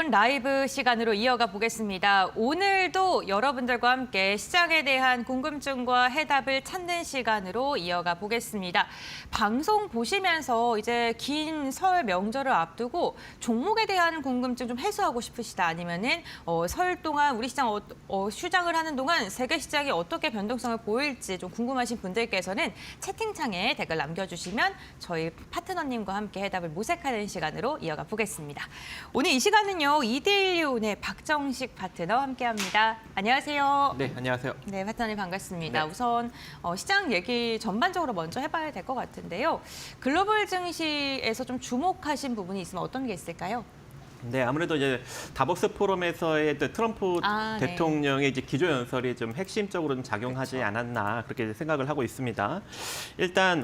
시간 라이브 시간으로 이어가 보겠습니다. 오늘도 여러분들과 함께 시장에 대한 궁금증과 해답을 찾는 시간으로 이어가 보겠습니다. 방송 보시면서 이제 긴 설 명절을 앞두고 종목에 대한 궁금증 좀 해소하고 싶으시다, 아니면은 설 동안 우리 시장 휴장을 하는 동안 세계 시장이 어떻게 변동성을 보일지 좀 궁금하신 분들께서는 채팅창에 댓글 남겨주시면 저희 파트너님과 함께 해답을 모색하는 시간으로 이어가 보겠습니다. 오늘 이 시간은요, 이데일리온의 박정식 파트너와 함께합니다. 안녕하세요. 네, 안녕하세요. 네, 파트너님 반갑습니다. 네. 우선 시장 얘기 전반적으로 먼저 해봐야 될 것 같은데요. 글로벌 증시에서 좀 주목하신 부분이 있으면 어떤 게 있을까요? 네, 아무래도 이제 다보스 포럼에서의 트럼프 네. 대통령의 이제 기조연설이 좀 핵심적으로 좀 작용하지 그렇죠. 않았나 그렇게 생각을 하고 있습니다. 일단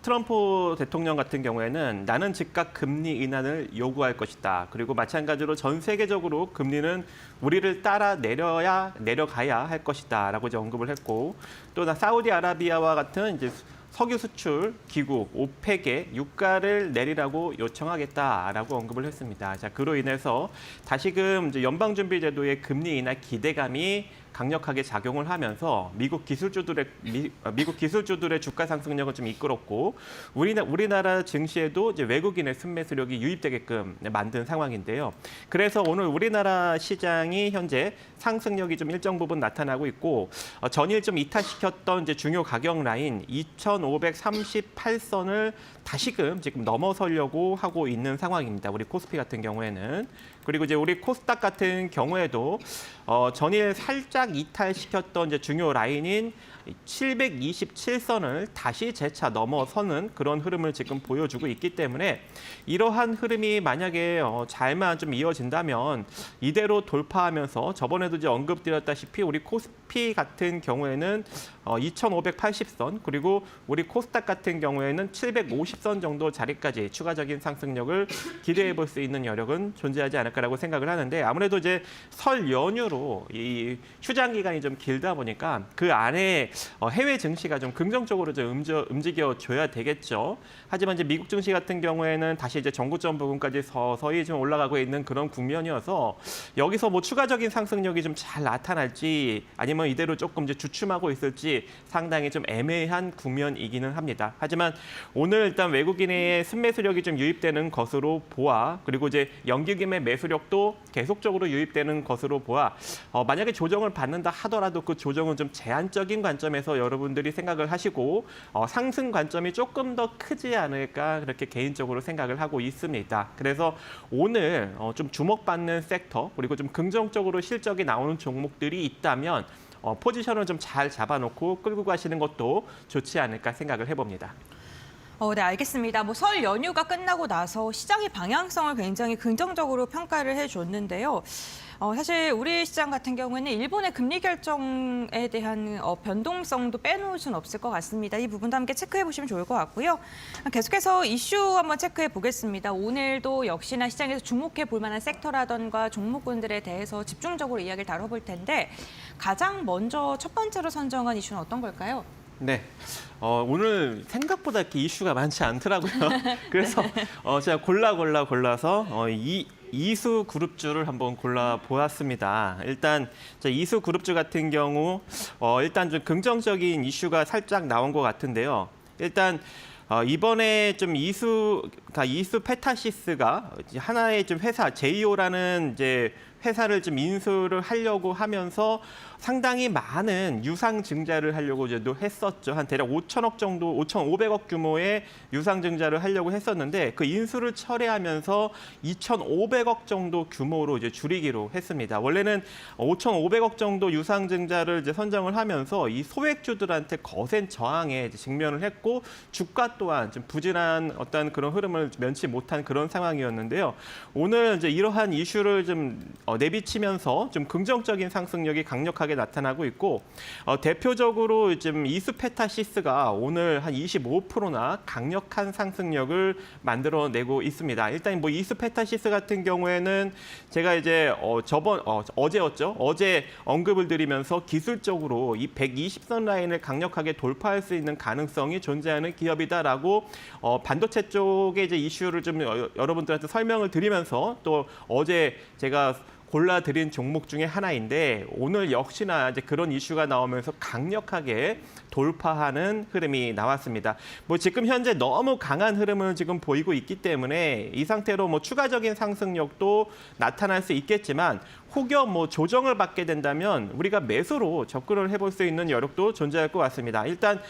트럼프 대통령 같은 경우에는 나는 즉각 금리 인하를 요구할 것이다. 그리고 마찬가지로 전 세계적으로 금리는 우리를 따라 내려가야 할 것이다라고 이제 언급을 했고, 또 사우디아라비아와 같은 이제 석유 수출 기구 오펙에 유가를 내리라고 요청하겠다라고 언급을 했습니다. 자, 그로 인해서 다시금 이제 연방준비제도의 금리 인하 기대감이 강력하게 작용을 하면서 미국 기술주들의 주가 상승력을 좀 이끌었고, 우리나라 증시에도 이제 외국인의 순매수력이 유입되게끔 만든 상황인데요. 그래서 오늘 우리나라 시장이 현재 상승력이 좀 일정 부분 나타나고 있고, 전일 좀 이탈시켰던 이제 중요 가격 라인 2,538선을 다시금 지금 넘어서려고 하고 있는 상황입니다. 우리 코스피 같은 경우에는. 그리고 이제 우리 코스닥 같은 경우에도 전일 살짝 이탈시켰던 이제 중요 라인인 727선을 다시 재차 넘어서는 그런 흐름을 지금 보여주고 있기 때문에, 이러한 흐름이 만약에 잘만 좀 이어진다면 이대로 돌파하면서 저번에도 이제 언급드렸다시피 우리 코스피 같은 경우에는 2,580선, 그리고 우리 코스닥 같은 경우에는 750선 정도 자리까지 추가적인 상승력을 기대해 볼 수 있는 여력은 존재하지 않을까라고 생각을 하는데, 아무래도 이제 설 연휴로 이 휴장 기간이 좀 길다 보니까 그 안에 해외 증시가 좀 긍정적으로 좀 움직여 줘야 되겠죠. 하지만 이제 미국 증시 같은 경우에는 다시 이제 전고점 부분까지 서서히 좀 올라가고 있는 그런 국면이어서 여기서 뭐 추가적인 상승력이 좀 잘 나타날지 아니면 이대로 조금 이제 주춤하고 있을지 상당히 좀 애매한 국면이기는 합니다. 하지만 오늘 일단 외국인의 순매수력이 좀 유입되는 것으로 보아, 그리고 이제 연기금의 매수력도 계속적으로 유입되는 것으로 보아, 만약에 조정을 받는다 하더라도 그 조정은 좀 제한적인 관점에서 여러분들이 생각을 하시고 상승 관점이 조금 더 크지 않을까 그렇게 개인적으로 생각을 하고 있습니다. 그래서 오늘 좀 주목받는 섹터, 그리고 좀 긍정적으로 실적이 나오는 종목들이 있다면 포지션을 좀 잘 잡아놓고 끌고 가시는 것도 좋지 않을까 생각을 해봅니다. 네, 알겠습니다. 뭐 설 연휴가 끝나고 나서 시장의 방향성을 굉장히 긍정적으로 평가를 해줬는데요. 사실 우리 시장 같은 경우에는 일본의 금리 결정에 대한 변동성도 빼놓을 수는 없을 것 같습니다. 이 부분도 함께 체크해 보시면 좋을 것 같고요. 계속해서 이슈 한번 체크해 보겠습니다. 오늘도 역시나 시장에서 주목해 볼 만한 섹터라던가 종목군들에 대해서 집중적으로 이야기를 다뤄볼 텐데, 가장 먼저 첫 번째로 선정한 이슈는 어떤 걸까요? 네, 오늘 생각보다 이렇게 이슈가 많지 않더라고요. 그래서 제가 골라서 이수 그룹주를 한번 골라보았습니다. 일단 이수 그룹주 같은 경우 일단 좀 긍정적인 이슈가 살짝 나온 것 같은데요. 일단 이번에 좀 이수 페타시스가 하나의 좀 회사 제이오라는 이제 회사를 좀 인수를 하려고 하면서 상당히 많은 유상 증자를 하려고 이제도 했었죠. 한 대략 5천억 정도, 5,500억 규모의 유상 증자를 하려고 했었는데, 그 인수를 철회하면서 2,500억 정도 규모로 이제 줄이기로 했습니다. 원래는 5,500억 정도 유상 증자를 이제 선정을 하면서 이 소액주들한테 거센 저항에 이제 직면을 했고, 주가 또한 좀 부진한 어떤 그런 흐름을 면치 못한 그런 상황이었는데요. 오늘 이제 이러한 이슈를 좀 내비치면서 좀 긍정적인 상승력이 강력하게 나타나고 있고 대표적으로 지금 이수페타시스가 오늘 한 25%나 강력한 상승력을 만들어내고 있습니다. 일단 뭐 이수페타시스 같은 경우에는 제가 이제 어제였죠. 어제 언급을 드리면서 기술적으로 이 120선 라인을 강력하게 돌파할 수 있는 가능성이 존재하는 기업이다라고 반도체 쪽의 이제 이슈를 좀 여러분들한테 설명을 드리면서 또 어제 제가 골라드린 종목 중에 하나인데 오늘 역시나 이제 그런 이슈가 나오면서 강력하게 돌파하는 흐름이 나왔습니다. 뭐 지금 현재 너무 강한 흐름을 지금 보이고 있기 때문에 이 상태로 뭐 추가적인 상승력도 나타날 수 있겠지만 혹여 뭐 조정을 받게 된다면 우리가 매수로 접근을 해볼 수 있는 여력도 존재할 것 같습니다. 일단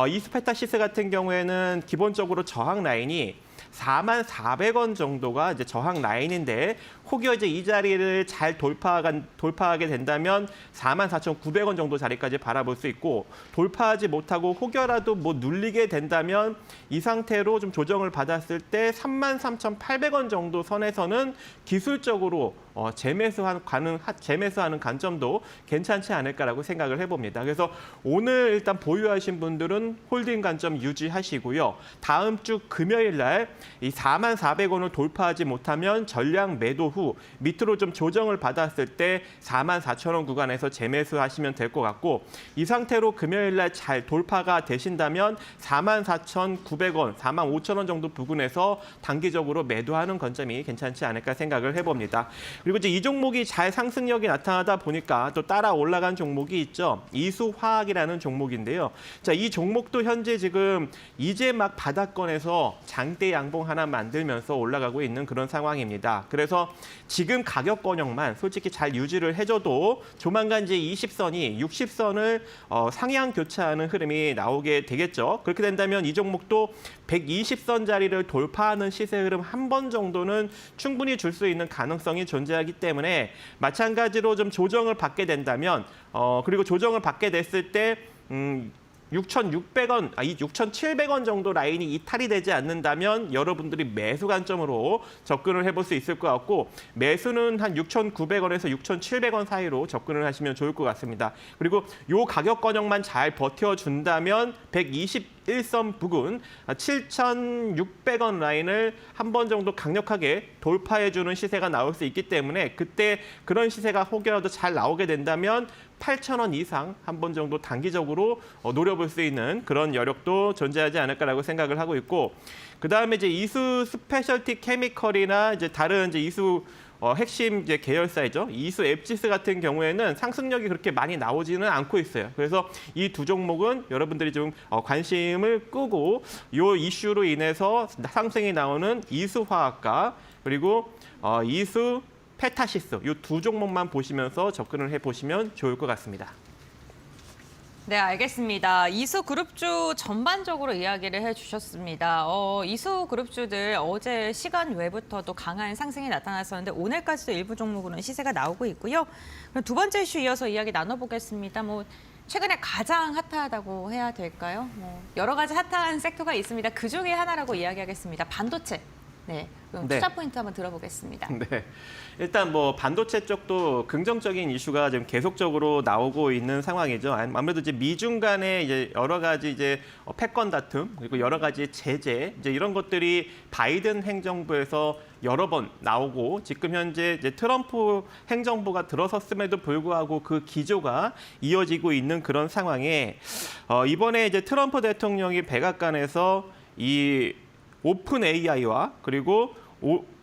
이스페타시스 같은 경우에는 기본적으로 저항 라인이 44,400원 정도가 이제 저항 라인인데 혹여 이제 이 자리를 잘 돌파하게 된다면 44,900원 정도 자리까지 바라볼 수 있고 돌파하지 못하고 혹여라도 뭐 눌리게 된다면 이 상태로 좀 조정을 받았을 때 33,800원 정도 선에서는 기술적으로 재매수하는 관점도 괜찮지 않을까라고 생각을 해봅니다. 그래서 오늘 일단 보유하신 분들은 홀딩 관점 유지하시고요. 다음 주 금요일 날 이 44,400원을 돌파하지 못하면 전량 매도 후 밑으로 좀 조정을 받았을 때 44,000원 구간에서 재매수하시면 될 것 같고 이 상태로 금요일 날 잘 돌파가 되신다면 44,900원, 45,000원 정도 부근에서 단기적으로 매도하는 관점이 괜찮지 않을까 생각을 해봅니다. 그리고 이제 이 종목이 잘 상승력이 나타나다 보니까 또 따라 올라간 종목이 있죠. 이수화학이라는 종목인데요. 자, 이 종목도 현재 지금 이제 막 바닥권에서 장대 양봉 하나 만들면서 올라가고 있는 그런 상황입니다. 그래서 지금 가격권역만 솔직히 잘 유지를 해줘도 조만간 이제 20선이 60선을 상향 교차하는 흐름이 나오게 되겠죠. 그렇게 된다면 이 종목도 120선 자리를 돌파하는 시세 흐름 한 번 정도는 충분히 줄 수 있는 가능성이 존재하기 때문에 마찬가지로 좀 조정을 받게 된다면 그리고 조정을 받게 됐을 때 6,600원, 6,700원 정도 라인이 이탈이 되지 않는다면 여러분들이 매수 관점으로 접근을 해볼 수 있을 것 같고 매수는 한 6,900원에서 6,700원 사이로 접근을 하시면 좋을 것 같습니다. 그리고 이 가격 권역만 잘 버텨준다면 121선 부근 7,600원 라인을 한 번 정도 강력하게 돌파해주는 시세가 나올 수 있기 때문에 그때 그런 시세가 혹여라도 잘 나오게 된다면 8,000원 이상 한 번 정도 단기적으로 노려볼 수 있는 그런 여력도 존재하지 않을까라고 생각을 하고 있고 그다음에 이제 이수 스페셜티 케미컬이나 이제 다른 이제 이수 핵심 이제 계열사이죠. 이수 앱지스 같은 경우에는 상승력이 그렇게 많이 나오지는 않고 있어요. 그래서 이 두 종목은 여러분들이 좀 관심을 끄고 이 이슈로 인해서 상승이 나오는 이수화학과 그리고 이수 페타시스 이 두 종목만 보시면서 접근을 해보시면 좋을 것 같습니다. 네, 알겠습니다. 이수그룹주 전반적으로 이야기를 해주셨습니다. 이수그룹주들 어제 시간 외부터도 강한 상승이 나타났었는데 오늘까지도 일부 종목으로는 시세가 나오고 있고요. 그럼 두 번째 이슈 이어서 이야기 나눠보겠습니다. 최근에 가장 핫하다고 해야 될까요? 여러 가지 핫한 섹터가 있습니다. 그 중에 하나라고 이야기하겠습니다. 반도체. 네, 그럼 투자 포인트 한번 들어보겠습니다. 네, 일단 뭐 반도체 쪽도 긍정적인 이슈가 지금 계속적으로 나오고 있는 상황이죠. 아무래도 이제 미중 간의 이제 여러 가지 이제 패권 다툼 그리고 여러 가지 제재 이제 이런 것들이 바이든 행정부에서 여러 번 나오고 지금 현재 이제 트럼프 행정부가 들어섰음에도 불구하고 그 기조가 이어지고 있는 그런 상황에 이번에 이제 트럼프 대통령이 백악관에서 이 오픈 AI와 그리고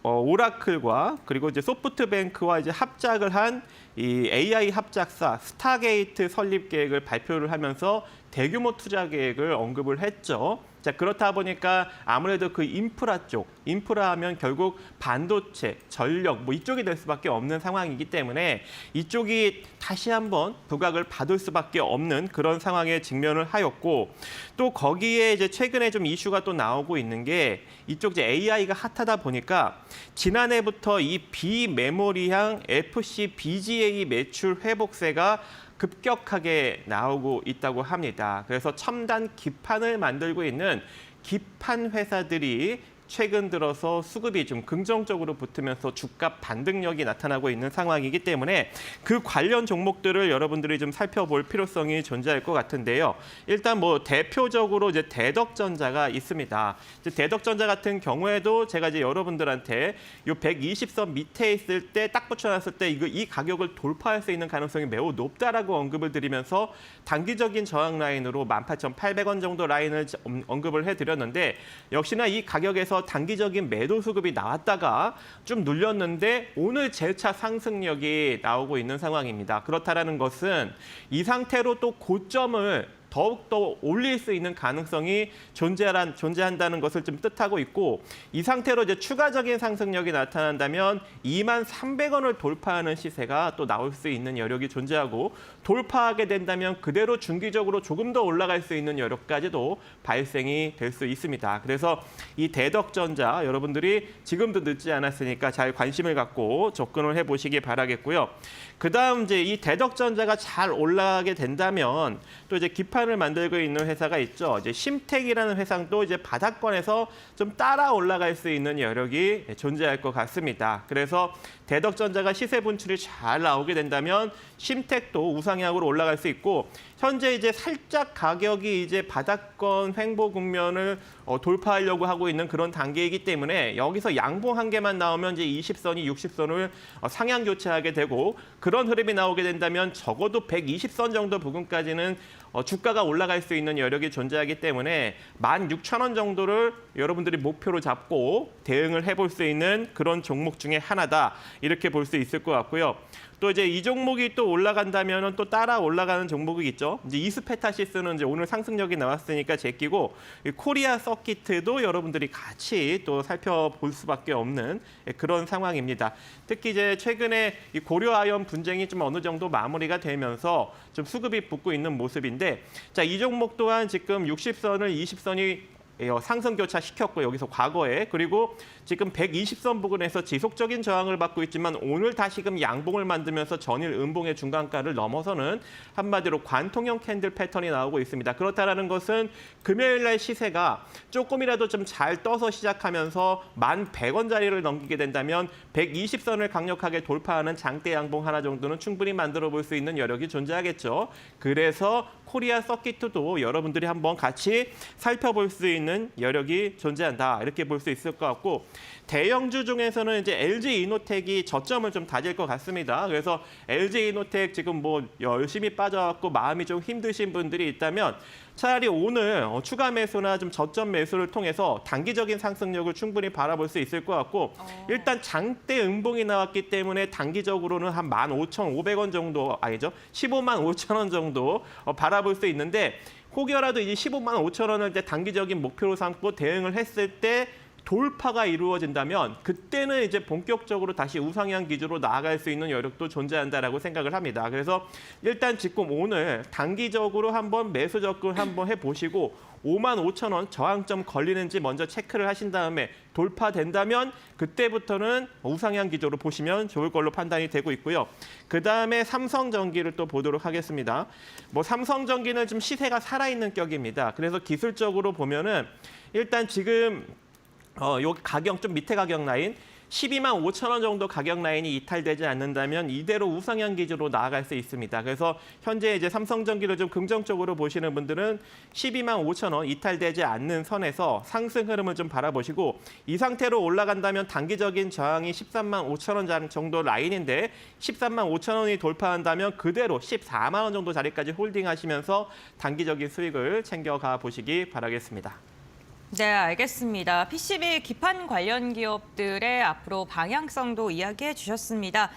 오라클과 그리고 이제 소프트뱅크와 이제 합작을 한 이 AI 합작사 스타게이트 설립 계획을 발표를 하면서 대규모 투자 계획을 언급을 했죠. 자, 그렇다 보니까 아무래도 그 인프라 하면 결국 반도체, 전력 뭐 이쪽이 될 수밖에 없는 상황이기 때문에 이쪽이 다시 한번 부각을 받을 수밖에 없는 그런 상황에 직면을 하였고 또 거기에 이제 최근에 좀 이슈가 또 나오고 있는 게 이쪽 이제 AI가 핫하다 보니까 지난해부터 이 비메모리향 FC BGA 매출 회복세가 급격하게 나오고 있다고 합니다. 그래서 첨단 기판을 만들고 있는 기판 회사들이 최근 들어서 수급이 좀 긍정적으로 붙으면서 주가 반등력이 나타나고 있는 상황이기 때문에 그 관련 종목들을 여러분들이 좀 살펴볼 필요성이 존재할 것 같은데요. 일단 뭐 대표적으로 이제 대덕전자가 있습니다. 이제 대덕전자 같은 경우에도 제가 이제 여러분들한테 요 120선 밑에 있을 때 딱 붙여놨을 때 이 가격을 돌파할 수 있는 가능성이 매우 높다라고 언급을 드리면서 단기적인 저항 라인으로 18,800원 정도 라인을 언급을 해드렸는데 역시나 이 가격에서 단기적인 매도 수급이 나왔다가 좀 눌렸는데 오늘 재차 상승력이 나오고 있는 상황입니다. 그렇다라는 것은 이 상태로 또 고점을 더욱더 올릴 수 있는 가능성이 존재한다는 것을 좀 뜻하고 있고 이 상태로 이제 추가적인 상승력이 나타난다면 23,300원을 돌파하는 시세가 또 나올 수 있는 여력이 존재하고 돌파하게 된다면 그대로 중기적으로 조금 더 올라갈 수 있는 여력까지도 발생이 될 수 있습니다. 그래서 이 대덕전자 여러분들이 지금도 늦지 않았으니까 잘 관심을 갖고 접근을 해보시기 바라겠고요. 그다음 이제 이 대덕전자가 잘 올라가게 된다면 또 이제 기판을 만들고 있는 회사가 있죠. 이제 심텍이라는 회사도 이제 바닥권에서 좀 따라 올라갈 수 있는 여력이 존재할 것 같습니다. 그래서 대덕전자가 시세 분출이 잘 나오게 된다면 심텍도 우상향으로 올라갈 수 있고 현재 이제 살짝 가격이 이제 바닥권 횡보 국면을 돌파하려고 하고 있는 그런 단계이기 때문에 여기서 양봉 한 개만 나오면 이제 20선이 60선을 상향 교체하게 되고 그런 흐름이 나오게 된다면 적어도 120선 정도 부근까지는 주가가 올라갈 수 있는 여력이 존재하기 때문에 16,000원 정도를 여러분들이 목표로 잡고 대응을 해볼 수 있는 그런 종목 중에 하나다. 이렇게 볼 수 있을 것 같고요. 또 이제 이 종목이 또 올라간다면 또 따라 올라가는 종목이 있죠. 이제 이스페타시스는 이제 오늘 상승력이 나왔으니까 제끼고 코리아 서키트도 여러분들이 같이 또 살펴볼 수밖에 없는 그런 상황입니다. 특히 이제 최근에 이 고려아연 분쟁이 좀 어느 정도 마무리가 되면서 좀 수급이 붙고 있는 모습인데 자, 이 종목 또한 지금 60선을 20선이 상승 교차 시켰고 여기서 과거에 그리고 지금 120선 부근에서 지속적인 저항을 받고 있지만 오늘 다시금 양봉을 만들면서 전일 음봉의 중간가를 넘어서는 한마디로 관통형 캔들 패턴이 나오고 있습니다. 그렇다라는 것은 금요일 날 시세가 조금이라도 좀 잘 떠서 시작하면서 1,100원짜리를 넘기게 된다면 120선을 강력하게 돌파하는 장대 양봉 하나 정도는 충분히 만들어 볼 수 있는 여력이 존재하겠죠. 그래서 코리아 서키트도 여러분들이 한번 같이 살펴볼 수 있는 여력이 존재한다. 이렇게 볼 수 있을 것 같고 대형주 중에서는 이제 LG이노텍이 저점을 좀 다질 것 같습니다. 그래서 LG이노텍 지금 뭐 열심히 빠져갖고 마음이 좀 힘드신 분들이 있다면 차라리 오늘 추가 매수나 좀 저점 매수를 통해서 단기적인 상승력을 충분히 바라볼 수 있을 것 같고 일단 장대 음봉이 나왔기 때문에 단기적으로는 한 15,500원 정도 아니죠. 15만 5천 원 정도 바라볼 수 있는데 혹여라도 이제 15만 5천 원을 이제 단기적인 목표로 삼고 대응을 했을 때 돌파가 이루어진다면 그때는 이제 본격적으로 다시 우상향 기조로 나아갈 수 있는 여력도 존재한다라고 생각을 합니다. 그래서 일단 지금 오늘 단기적으로 한번 매수 접근 한번 해보시고 55,000원 저항점 걸리는지 먼저 체크를 하신 다음에 돌파된다면 그때부터는 우상향 기조로 보시면 좋을 걸로 판단이 되고 있고요. 그다음에 삼성전기를 또 보도록 하겠습니다. 뭐 삼성전기는 좀 시세가 살아있는 격입니다. 그래서 기술적으로 보면은 일단 지금 요 가격 좀 밑에 가격 라인 12만 5천 원 정도 가격 라인이 이탈되지 않는다면 이대로 우상향 기조로 나아갈 수 있습니다. 그래서 현재 이제 삼성전기를 좀 긍정적으로 보시는 분들은 12만 5천 원 이탈되지 않는 선에서 상승 흐름을 좀 바라보시고 이 상태로 올라간다면 단기적인 저항이 13만 5천 원 정도 라인인데 13만 5천 원이 돌파한다면 그대로 14만 원 정도 자리까지 홀딩하시면서 단기적인 수익을 챙겨가 보시기 바라겠습니다. 네, 알겠습니다. PCB 기판 관련 기업들의 앞으로 방향성도 이야기해 주셨습니다.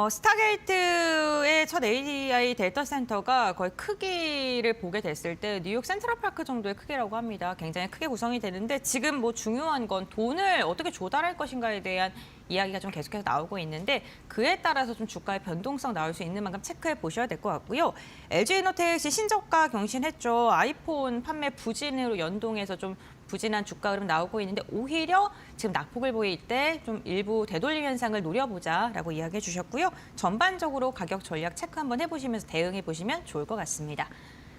스타게이트의 첫 AI 데이터 센터가 거의 크기를 보게 됐을 때 뉴욕 센트럴파크 정도의 크기라고 합니다. 굉장히 크게 구성이 되는데 지금 뭐 중요한 건 돈을 어떻게 조달할 것인가에 대한 이야기가 좀 계속해서 나오고 있는데 그에 따라서 좀 주가의 변동성 나올 수 있는 만큼 체크해 보셔야 될 것 같고요. LG이노텍 신저가 경신했죠. 아이폰 판매 부진으로 연동해서 좀 부진한 주가 흐름 나오고 있는데 오히려 지금 낙폭을 보일 때 좀 일부 되돌림 현상을 노려보자라고 이야기해 주셨고요. 전반적으로 가격 전략 체크 한번 해보시면서 대응해 보시면 좋을 것 같습니다.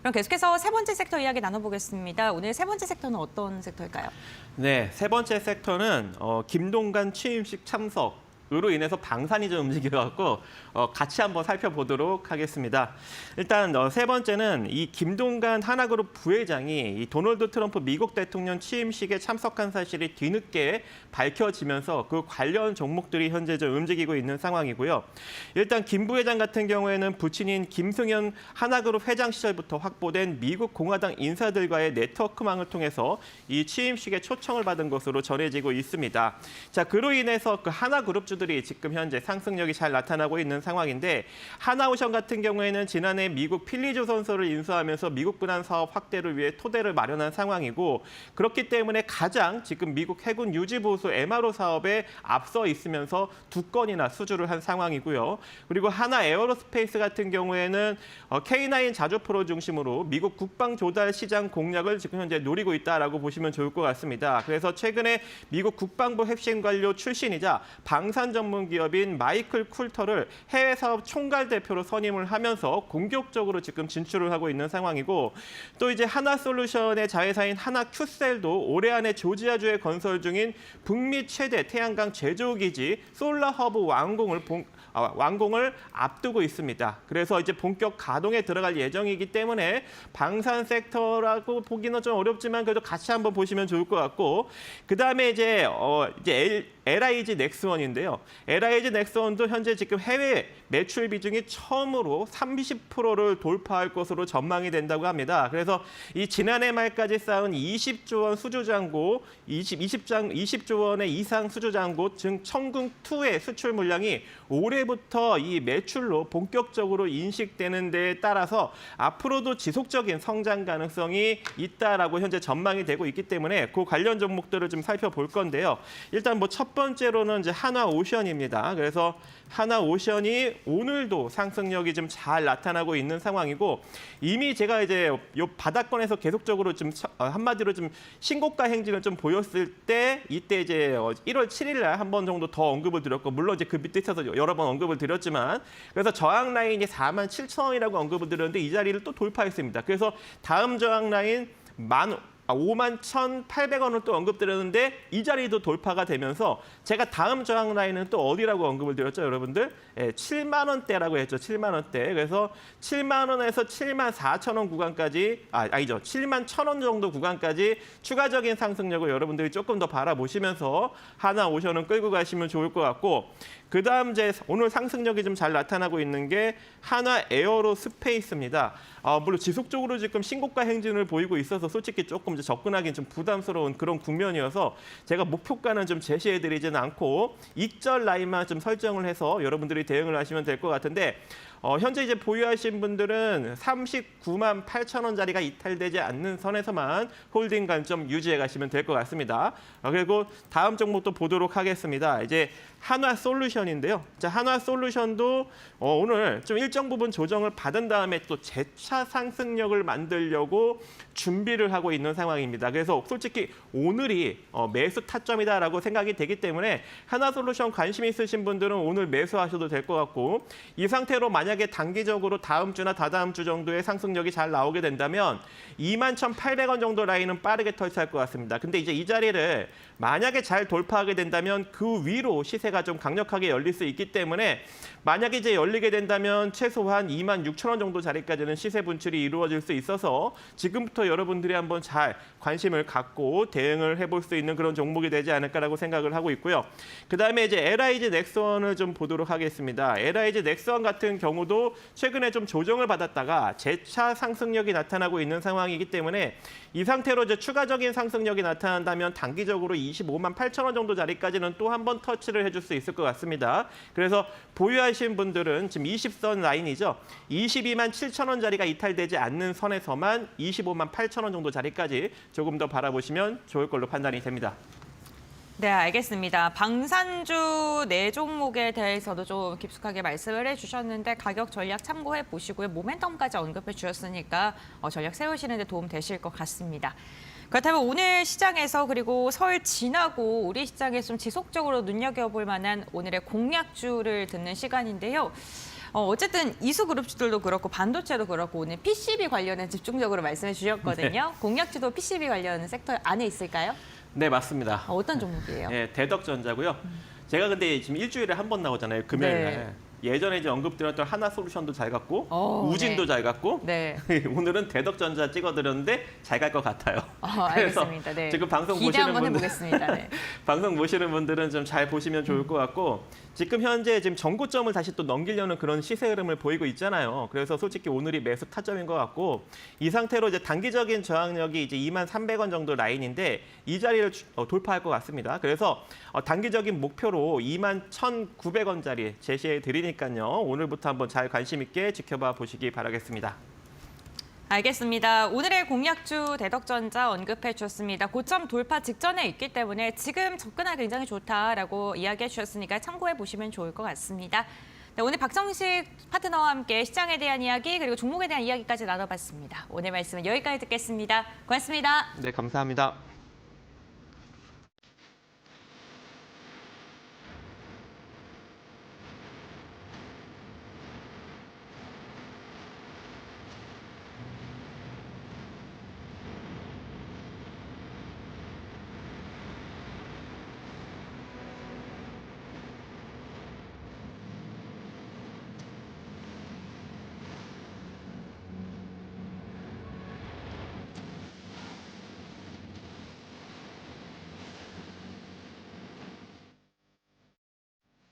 그럼 계속해서 세 번째 섹터 이야기 나눠보겠습니다. 오늘 세 번째 섹터는 어떤 섹터일까요? 네, 세 번째 섹터는 김동관 취임식 참석으로 인해서 방산이 좀 움직여갖고 같이 한번 살펴보도록 하겠습니다. 일단 세 번째는 이 김동관 하나그룹 부회장이 이 도널드 트럼프 미국 대통령 취임식에 참석한 사실이 뒤늦게 밝혀지면서 그 관련 종목들이 현재 좀 움직이고 있는 상황이고요. 일단 김 부회장 같은 경우에는 부친인 김승현 하나그룹 회장 시절부터 확보된 미국 공화당 인사들과의 네트워크망을 통해서 이 취임식에 초청을 받은 것으로 전해지고 있습니다. 자, 그로 인해서 그 하나그룹주들이 지금 현재 상승력이 잘 나타나고 있는 상황인데 하나오션 같은 경우에는 지난해 미국 필리조선소를 인수하면서 미국 군안 사업 확대를 위해 토대를 마련한 상황이고 그렇기 때문에 가장 지금 미국 해군 유지보수 MRO 사업에 앞서 있으면서 2건이나 수주를 한 상황이고요. 그리고 하나 에어로스페이스 같은 경우에는 K9 자주포로 중심으로 미국 국방 조달 시장 공략을 지금 현재 노리고 있다라고 보시면 좋을 것 같습니다. 그래서 최근에 미국 국방부 핵심 관료 출신이자 방산 전문 기업인 마이클 쿨터를 해외 사업 총괄 대표로 선임을 하면서 공격적으로 지금 진출을 하고 있는 상황이고 또 이제 하나솔루션의 자회사인 하나큐셀도 올해 안에 조지아주에 건설 중인 북미 최대 태양광 제조기지 솔라허브 완공을 앞두고 있습니다. 그래서 이제 본격 가동에 들어갈 예정이기 때문에 방산 섹터라고 보기는 좀 어렵지만 그래도 같이 한번 보시면 좋을 것 같고 그다음에 이제 LIG 넥스원인데요. LIG 넥스원도 현재 지금 해외 매출 비중이 처음으로 30%를 돌파할 것으로 전망이 된다고 합니다. 그래서 이 지난해 말까지 쌓은 20조 원 수주잔고, 20조 원의 이상 수주잔고, 즉 청궁2의 수출 물량이 올해부터 이 매출로 본격적으로 인식되는 데에 따라서 앞으로도 지속적인 성장 가능성이 있다라고 현재 전망이 되고 있기 때문에 그 관련 종목들을 좀 살펴볼 건데요. 일단 뭐 첫 번째로는 이제 하나오션입니다. 그래서 하나오션이 오늘도 상승력이 좀 잘 나타나고 있는 상황이고 이미 제가 이제 요 바닥권에서 계속적으로 좀 한마디로 좀 신고가 행진을 좀 보였을 때 이때 이제 1월 7일 날 한 번 정도 더 언급을 드렸고 물론 이제 그 밑에 있어서 여러 번 언급을 드렸지만 그래서 저항 라인이 47,000원이라고 언급을 드렸는데 이 자리를 또 돌파했습니다. 그래서 다음 저항 라인 51,800원을 또 언급드렸는데 이 자리도 돌파가 되면서 제가 다음 저항 라인은 또 어디라고 언급을 드렸죠, 여러분들? 7만 원대라고 했죠, 7만 원대. 그래서 7만 원에서 7만 4천 원 구간까지, 아니죠, 7만 1,000원 정도 구간까지 추가적인 상승력을 여러분들이 조금 더 바라보시면서 하나오션은 끌고 가시면 좋을 것 같고 그다음 이제 오늘 상승력이 좀 잘 나타나고 있는 게 하나 에어로스페이스입니다. 물론 지속적으로 지금 신고가 행진을 보이고 있어서 솔직히 조금 이제 접근하기는 좀 부담스러운 그런 국면이어서 제가 목표가는 좀 제시해드리지는 않고 익절 라인만 좀 설정을 해서 여러분들이 대응을 하시면 될 것 같은데 현재 이제 보유하신 분들은 39만 8천 원짜리가 이탈되지 않는 선에서만 홀딩 관점 유지해 가시면 될 것 같습니다. 그리고 다음 종목도 보도록 하겠습니다. 이제 한화솔루션인데요. 자, 한화솔루션도 오늘 좀 일정 부분 조정을 받은 다음에 또 재차 상승력을 만들려고 준비를 하고 있는 상황입니다. 그래서 솔직히 오늘이 매수 타점이다라고 생각이 되기 때문에 한화솔루션 관심 있으신 분들은 오늘 매수하셔도 될 것 같고 이 상태로 만약에 단기적으로 다음 주나 다다음 주 정도의 상승력이 잘 나오게 된다면 21,800원 정도 라인은 빠르게 터치할 것 같습니다. 근데 이제 이 자리를 만약에 잘 돌파하게 된다면 그 위로 시세가 좀 강력하게 열릴 수 있기 때문에 만약에 이제 열리게 된다면 최소한 26,000원 정도 자리까지는 시세 분출이 이루어질 수 있어서 지금부터 여러분들이 한번 잘 관심을 갖고 대응을 해볼 수 있는 그런 종목이 되지 않을까라고 생각을 하고 있고요. 그다음에 이제 LIG 넥스원을 좀 보도록 하겠습니다. LIG 넥스원 같은 경우도 최근에 좀 조정을 받았다가 재차 상승력이 나타나고 있는 상황이기 때문에 이 상태로 이제 추가적인 상승력이 나타난다면 단기적으로 25만 8천 원 정도 자리까지는 또 한 번 터치를 해줄 수 있을 것 같습니다. 그래서 보유하신 분들은 지금 20선 라인이죠. 22만 7천 원 자리가 이탈되지 않는 선에서만 25만 8천 원 정도 자리까지 조금 더 바라보시면 좋을 걸로 판단이 됩니다. 네, 알겠습니다. 방산주 네 종목에 대해서도 좀 깊숙하게 말씀을 해주셨는데 가격 전략 참고해 보시고요. 모멘텀까지 언급해 주셨으니까 전략 세우시는 데 도움 되실 것 같습니다. 그렇다면 오늘 시장에서 그리고 설 지나고 우리 시장에 좀 지속적으로 눈여겨볼 만한 오늘의 공략주를 듣는 시간인데요. 어쨌든 이수그룹주들도 그렇고 반도체도 그렇고 오늘 PCB 관련해 집중적으로 말씀해 주셨거든요. 공약주도 PCB 관련 섹터 안에 있을까요? 네, 맞습니다. 어떤 종목이에요? 네, 대덕전자고요. 제가 근데 지금 일주일에 한 번 나오잖아요. 금요일 날. 네. 예전에 이제 언급드렸던 하나솔루션도 잘 갔고 우진도 네. 잘 갔고 네. 오늘은 대덕전자 찍어드렸는데 잘 갈 것 같아요. 알겠습니다. 네. 지금 방송 기대 보시는 한번 분들 해보겠습니다. 네. 방송 보시는 분들은 좀 잘 보시면 좋을 것 같고 지금 현재 지금 전고점을 다시 또 넘기려는 그런 시세 흐름을 보이고 있잖아요. 그래서 솔직히 오늘이 매수 타점인 것 같고 이 상태로 이제 단기적인 저항력이 이제 23,300원 정도 라인인데 이 자리를 돌파할 것 같습니다. 그래서 단기적인 목표로 21,900원짜리 제시해 드리니까요. 오늘부터 한번 잘 관심 있게 지켜봐 보시기 바라겠습니다. 알겠습니다. 오늘의 공약주 대덕전자 언급해 주셨습니다. 고점 돌파 직전에 있기 때문에 지금 접근하기 굉장히 좋다라고 이야기해 주셨으니까 참고해 보시면 좋을 것 같습니다. 네, 오늘 박성식 파트너와 함께 시장에 대한 이야기 그리고 종목에 대한 이야기까지 나눠봤습니다. 오늘 말씀은 여기까지 듣겠습니다. 고맙습니다. 네, 감사합니다.